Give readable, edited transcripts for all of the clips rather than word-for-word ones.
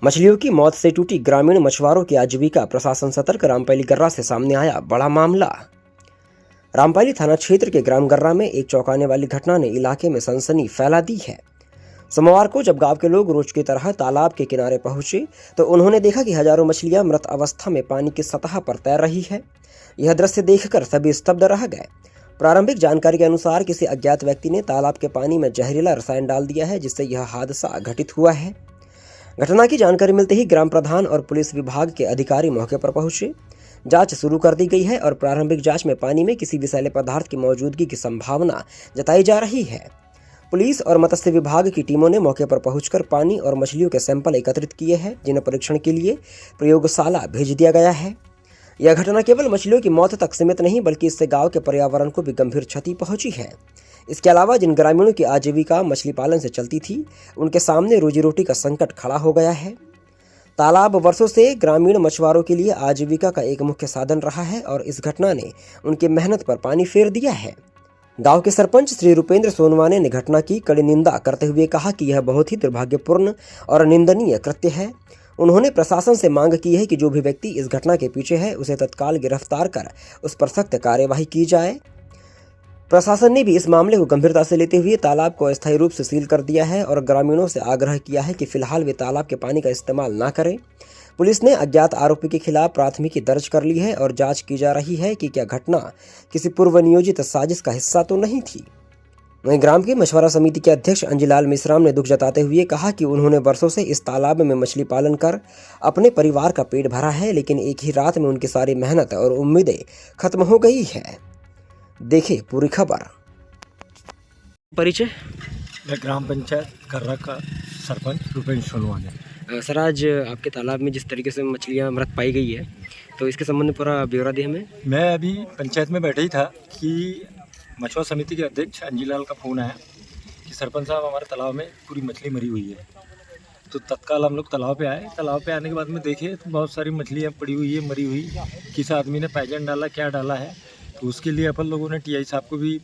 मछलियों की मौत से टूटी ग्रामीण मछुआरों की आजीविका, प्रशासन सतर्क। रामपैली गर्रा से सामने आया बड़ा मामला। रामपैली थाना क्षेत्र के ग्राम गर्रा में एक चौंकाने वाली घटना ने इलाके में सनसनी फैला दी है। सोमवार को जब गांव के लोग रोज की तरह तालाब के किनारे पहुंचे तो उन्होंने देखा कि हजारों मछलियां मृत अवस्था में पानी की सतह पर तैर रही है। यह दृश्य देखकर सभी स्तब्ध रह गए। प्रारंभिक जानकारी के अनुसार किसी अज्ञात व्यक्ति ने तालाब के पानी में जहरीला रसायन डाल दिया है, जिससे यह हादसा घटित हुआ है। घटना की जानकारी मिलते ही ग्राम प्रधान और पुलिस विभाग के अधिकारी मौके पर पहुंचे। जांच शुरू कर दी गई है और प्रारंभिक जांच में पानी में किसी विषैले पदार्थ की मौजूदगी की संभावना जताई जा रही है। पुलिस और मत्स्य विभाग की टीमों ने मौके पर पहुंचकर पानी और मछलियों के सैंपल एकत्रित किए हैं, जिन्हें परीक्षण के लिए प्रयोगशाला भेज दिया गया है। यह घटना केवल मछलियों की मौत तक सीमित नहीं, बल्कि इससे गांव के पर्यावरण को भी गंभीर क्षति पहुंची है। इसके अलावा जिन ग्रामीणों की आजीविका मछली पालन से चलती थी, उनके सामने रोजी रोटी का संकट खड़ा हो गया है। तालाब वर्षों से ग्रामीण मछुआरों के लिए आजीविका का एक मुख्य साधन रहा है और इस घटना ने उनकी मेहनत पर पानी फेर दिया है। गांव के सरपंच श्री रुपेंद्र सोनवाने ने घटना की कड़ी निंदा करते हुए कहा कि यह बहुत ही दुर्भाग्यपूर्ण और निंदनीय कृत्य है। उन्होंने प्रशासन से मांग की है कि जो भी व्यक्ति इस घटना के पीछे है, उसे तत्काल गिरफ्तार कर उस पर सख्त कार्यवाही की जाए। प्रशासन ने भी इस मामले को गंभीरता से लेते हुए तालाब को अस्थायी रूप से सील कर दिया है और ग्रामीणों से आग्रह किया है कि फिलहाल वे तालाब के पानी का इस्तेमाल न करें। पुलिस ने अज्ञात आरोपी के खिलाफ प्राथमिकी दर्ज कर ली है और जांच की जा रही है कि क्या घटना किसी पूर्व नियोजित साजिश का हिस्सा तो नहीं थी। वहीं ग्राम की मछुआरा समिति के अध्यक्ष अंजीलाल मिश्राम ने दुख जताते हुए कहा कि उन्होंने वर्षों से इस तालाब में मछली पालन कर अपने परिवार का पेट भरा है, लेकिन एक ही रात में उनकी सारी मेहनत और उम्मीदें खत्म हो गई है। देखिए पूरी खबर। परिचय। मैं ग्राम पंचायत गर्रा का सरपंच रुपेंद्र सोनवाने। सर, आज आपके तालाब में जिस तरीके से मछलियां मृत पाई गई है, तो इसके संबंध में पूरा ब्यौरा दिया हमें। मैं अभी पंचायत में बैठा ही था कि मछुआरा समिति के अध्यक्ष अंजीलाल का फ़ोन आया कि सरपंच साहब हमारे तालाब में पूरी मछली मरी हुई है। तो तत्काल हम लोग तालाब पे आए। तालाब पे आने के बाद में देखे तो बहुत सारी मछलियाँ पड़ी हुई है, मरी हुई। किस आदमी ने पैजन डाला, क्या डाला है, तो उसके लिए अपन लोगों ने टीआई साहब को भी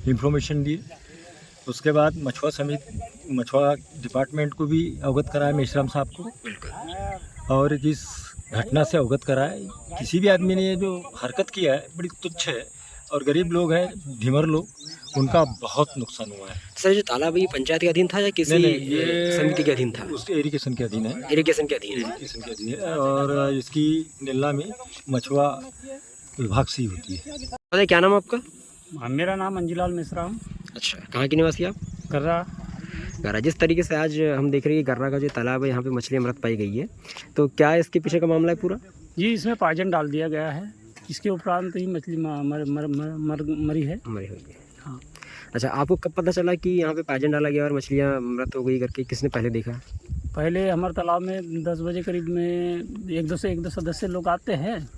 इंफॉर्मेशन दी। उसके बाद मछुआरा डिपार्टमेंट को भी अवगत कराया, मेश्राम साहब को, और इस घटना से अवगत कराया। किसी भी आदमी ने ये जो हरकत किया है बड़ी तुच्छ है और गरीब लोग हैं, ढीमर लोग, उनका बहुत नुकसान हुआ है। सर, जो तालाब ये पंचायत के अधीन था या किसी ये समिति के अधीन था? उसके इरिगेशन के अधीन है। इरिगेशन के अधीन है। इरिगेशन के अधीन है और इसकी नीलामी मछुआ विभाग से ही होती है। बताइए, क्या नाम आपका? मेरा नाम अंजीलाल मिश्रा हूँ। अच्छा, कहाँ के निवासी आप? गर्रा। जिस तरीके से आज हम देख रहे हैं कि गर्रा का जो तालाब है, यहाँ पे मछलियाँ मृत पाई गई है, तो क्या इसके पीछे का मामला है पूरा? जी, इसमें पायजन डाल दिया गया है। इसके उपरांत ही मछली मरी है। मरी हुई है। हाँ। अच्छा, आपको कब पता चला कि यहाँ पे पायजन डाला गया और मछलियाँ मृत हो गई करके? किसने पहले देखा? पहले हमारे तालाब में 10 बजे करीब में एक दो सदस्य लोग आते हैं।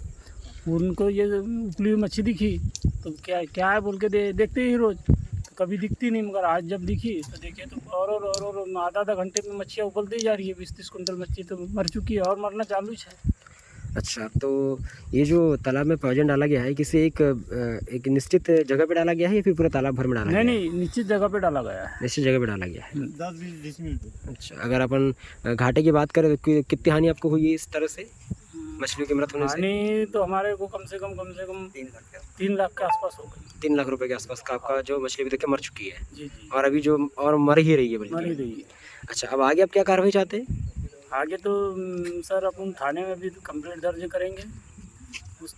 उनको ये उबली हुई मच्छी दिखी तो क्या है बोल के देखते ही रोज़, तो कभी दिखती नहीं, मगर आज जब दिखी तो देखे तो और आधा घंटे में मच्छियाँ उबलती जा रही है। 20-30 कुंटल मच्छी तो मर चुकी है और मरना चालू है। अच्छा, तो ये जो तालाब में पायजन डाला गया है, किसी एक निश्चित जगह पे डाला गया है या फिर पूरा तालाब भर में डाला गया है? नहीं, निश्चित जगह पे डाला गया है। निश्चित जगह पे डाला गया है। 10-20 मिनट। अच्छा, अगर अपन घाटे की बात करें तो कितनी हानि आपको हुई है इस तरह से मछलियों के मृत होने से? हानि तो हमारे को कम से कम 3 लाख के आसपास हो गई। 3 लाख रुपए के आसपास का आपका जो मछली अभी तक मर चुकी है। जी। और अभी जो और मर ही रही है बल्कि। मर ही रही है। अच्छा, अब आगे आप क्या कार्रवाई चाहते हैं? आगे तो सर अपन थाने में भी कंप्लेंट दर्ज करेंगे,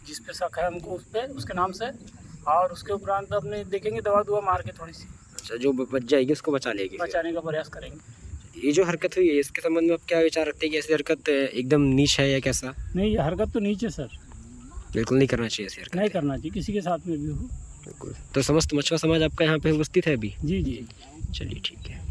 जिस पे शक है हमको उसके नाम से, और उसके उपरांत अपने देखेंगे दवा मार के थोड़ी सी। अच्छा, जो बच जाएगी उसको बचाने का प्रयास करेंगे। ये जो हरकत हुई है, इसके संबंध में आप क्या विचार रखते हैं कि ऐसी हरकत एकदम नीच है या कैसा? नहीं, ये हरकत तो नीच है सर, बिल्कुल नहीं करना चाहिए ऐसी हरकत। नहीं करना चाहिए, किसी के साथ में भी हो। बिल्कुल। तो समस्त मछुआरा समाज आपका यहाँ पे उपस्थित है अभी? जी। चलिए, ठीक है।